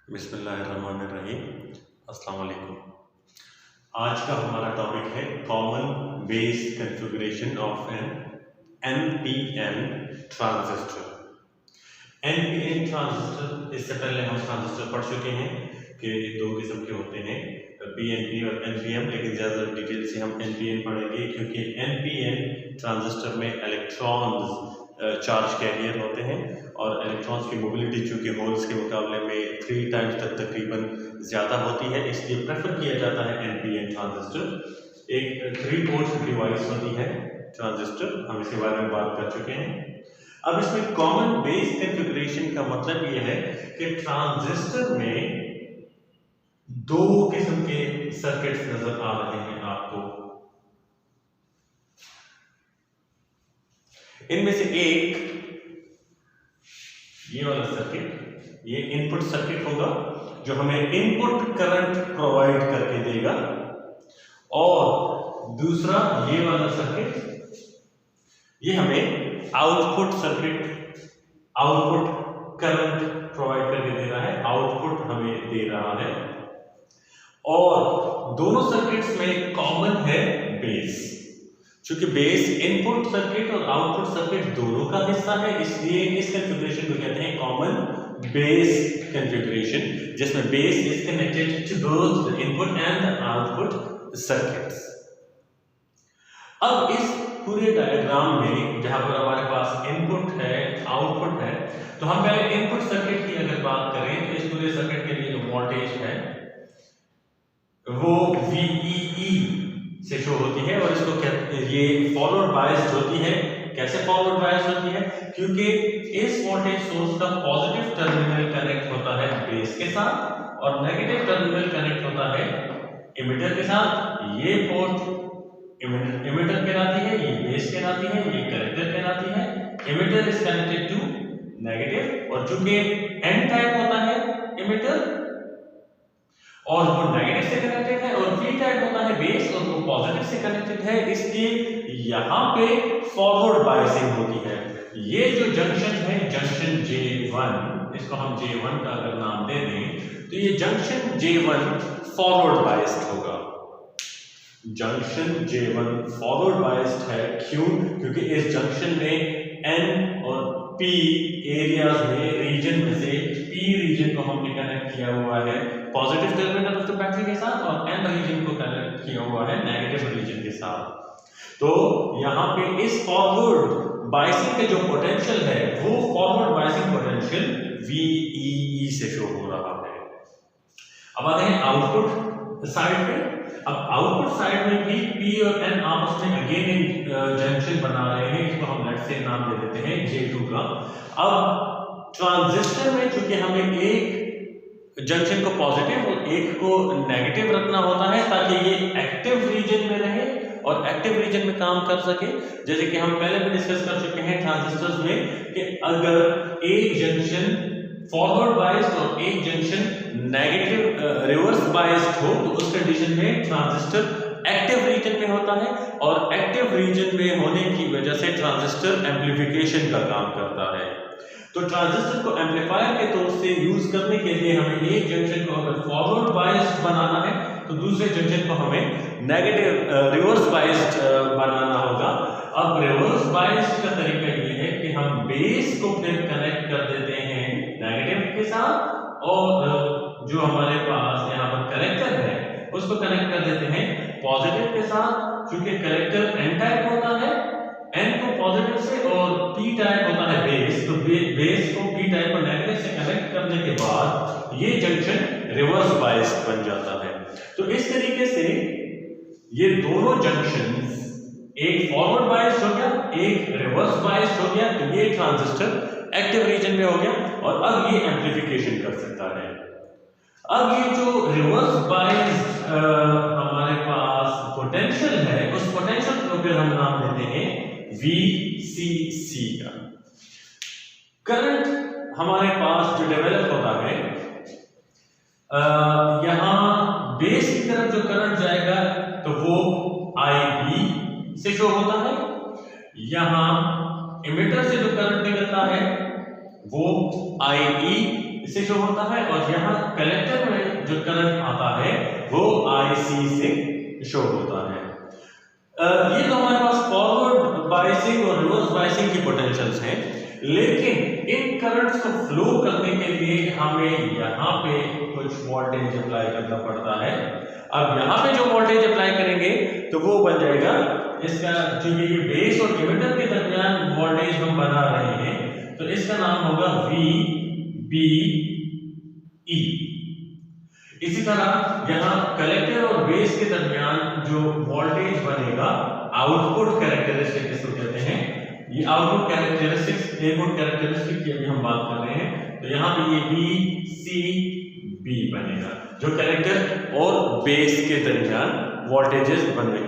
बिस्मिल्लाहिर्रहमानिर्रहीम। अस्सलाम वालेकुम। आज का हमारा टॉपिक है common base configuration of an NPN transistor. NPN transistor, इससे पहले हम ट्रांजिस्टर पढ़ चुके हैं कि दो किस्म के होते हैं, पीएनपी और एनपीएन, लेकिन ज़्यादा डिटेल से हम एनपीएन पढ़ेंगे क्योंकि एनपीएन ट्रांजिस्टर में इलेक्ट्रॉन्स चार्ज कैरियर होते हैं और इलेक्ट्रॉन्स की मोबिलिटी चूँकि होल्स के मुकाबले में 3 टाइम्स तक तकरीबन ज़्यादा होती है, इसलिए प्रेफर किया जाता है एनपीएन ट्रांजिस्टर। एक 3 पोर्ट डिवाइस होती है ट्रांजिस्टर, हम इसके बारे में बात कर चुके हैं। अब इसमें कॉमन बेस कॉन्फ़िगरेशन का मतलब ये है कि ट्रांजिस्टर में दो किस्म के सर्किट्स नजर आ रहे हैं आपको। इनमें से एक ये वाला सर्किट, ये इनपुट सर्किट होगा जो हमें इनपुट करंट प्रोवाइड करके देगा, और दूसरा ये वाला सर्किट, ये हमें output circuit, output current provide करके दे रहा है, आउटपुट हमें दे रहा है। और दोनों सर्किट्स में कॉमन है बेस। चूंकि बेस इनपुट सर्किट और आउटपुट सर्किट दोनों का हिस्सा है, इसलिए इस कॉन्फ़िगरेशन को कहते हैं कॉमन बेस कॉन्फ़िगरेशन, जिसमें base is connected to both the input and the output circuits. अब इस पूरे डायग्राम में जहां पर हमारे पास इनपुट है, आउटपुट है, तो हम पहले इनपुट सर्किट की अगर बात करें तो इस पूरे सर्किट के लिए जो वोल्टेज है वो VEE से शो होती है, और इसको ये फॉरवर्ड बायस्ड होती है। कैसे फॉरवर्ड बायस्ड होती है? क्योंकि इस वोल्टेज सोर्स का पॉजिटिव टर्मिनल कनेक्ट होता है बेस के साथ और नेगेटिव टर्मिनल कनेक्ट होता है इमिटर के साथ। ये पोर्ट इमिटर कहलाती है, ये बेस कहलाती है, ये कलेक्टर कहलाती है। Emitter is connected to negative, और चूंकि एन टाइप होता है इमिटर और वो नेगेटिव से कनेक्टेड है, और पी टाइप होता है बेस और वो पॉजिटिव से कनेक्टेड है, इसलिए यहां पे फॉरवर्ड बायसिंग होती है। ये जो जंक्शन है, जंक्शन J1, इसको हम J1 का अगर नाम दे दें तो ये जंक्शन J1 फॉरवर्ड बायस्ड होगा। जंक्शन J1 फॉरवर्ड बायस्ड है, क्यों? क्योंकि इस जंक्शन में N और P एरियाज में, रीजन में से P रीजन को हमने कनेक्ट किया हुआ है positive terminal of the battery के साथ, और N रीजन को कनेक्ट किया हुआ है नेगेटिव रीजन के साथ। तो यहाँ पे इस फॉरवर्ड बायसिंग के जो पोटेंशियल है वो फॉरवर्ड बायसिंग पोटेंशियल VEE से शो हो रहा है। अब आते हैं आउटपुट साइड पे। अब आउटपुट साइड में भी P और N आपस में अगेन एक जंक्शन बना रहे हैं, इसको हम लेट से नाम दे देते हैं J2 का। अब ट्रांजिस्टर में चूंकि हमें एक जंक्शन को पॉजिटिव और एक को नेगेटिव रखना होता है ताकि ये एक्टिव रीजन में रहे और एक्टिव रीजन में काम कर सके। जैसे कि हम पहले भी डिस्कस कर चुके हैं ट्रांजिस्टर्स में कि अगर एक जंक्शन फॉरवर्ड बायस्ड और एक जंक्शन नेगेटिव रिवर्स बायस्ड हो तो उस कंडीशन में ट्रांजिस्टर एक्टिव रीजन में होता है, और एक्टिव रीजन में होने की वजह से ट्रांजिस्टर एम्प्लीफिकेशन का काम करता है। तो ट्रांजिस्टर को एम्पलीफायर के तौर से यूज करने के लिए हमें एक जंक्शन को अगर फॉरवर्ड बायस्ड बनाना है तो दूसरे जंक्शन को हमें नेगेटिव रिवर्स बायस्ड बनाना होगा। अब रिवर्स बायस्ड का तरीका ये है कि हम बेस को फिर कनेक्ट कर देते हैं नेगेटिव के साथ, और जो हमारे पास यहाँ पर कलेक्टर है उसको कनेक्ट कर देते हैं पॉजिटिव के साथ। क्योंकि कलेक्टर एन टाइप होता है, एन को पॉजिटिव से और पी टाइप होता है बेस, तो बेस को पी टाइप और नेगेटिव से कनेक्ट करने के बाद ये जंक्शन रिवर्स बायस्ड बन जाता है। तो इस तरीके से ये दोनों जंक्शंस, एक फॉरवर्ड बायस्ड हो गया, एक रिवर्स बायस्ड हो गया, तो ये ट्रांजिस्टर एक्टिव रीजन में हो गया और अब ये एम्प्लीफिकेशन कर सकता है। अब ये जो रिवर्स बायस्ड हमारे पास पोटेंशियल है, उस पोटेंशियल को फिर हम नाम देते हैं VCC का। करंट हमारे पास जो डेवलप होता है, यहां बेस की तरफ जो करंट जाएगा तो वो IB से शो होता है, यहां इमिटर से जो करंट निकलता है वो IE से शो होता है और यहाँ कलेक्टर में जो करंट आता है वो IC से शो होता है। ये तो हमारे पास फॉरवर्ड बायसिंग और रिवर्स बायसिंग की पोटेंशियल्स हैं, लेकिन इन करंट्स को फ्लो करने के लिए हमें यहाँ पे कुछ वोल्टेज अप्लाई करना पड़ता है। अब यहाँ पे जो वोल्टेज अप्लाई करेंगे तो वो बन जाएगा इसका, चूंकि ये बेस और एमिटर के दरमियान वोल्टेज हम बना रहे हैं तो इसका नाम होगा VBE। इसी तरह यहाँ कलेक्टर और बेस के दरमियान जो वोल्टेज बनेगा, आउटपुट कैरेक्टरिस्टिक इसको कहते हैं। ये आउटपुट कैरेक्टरिस्टिक्स, इनपुट कैरेक्टरिस्टिक की अभी हम बात कर रहे हैं, तो यहाँ पे ये VCB बनेगा जो कलेक्टर और बेस के दरमियान वोल्टेजेस बन रहे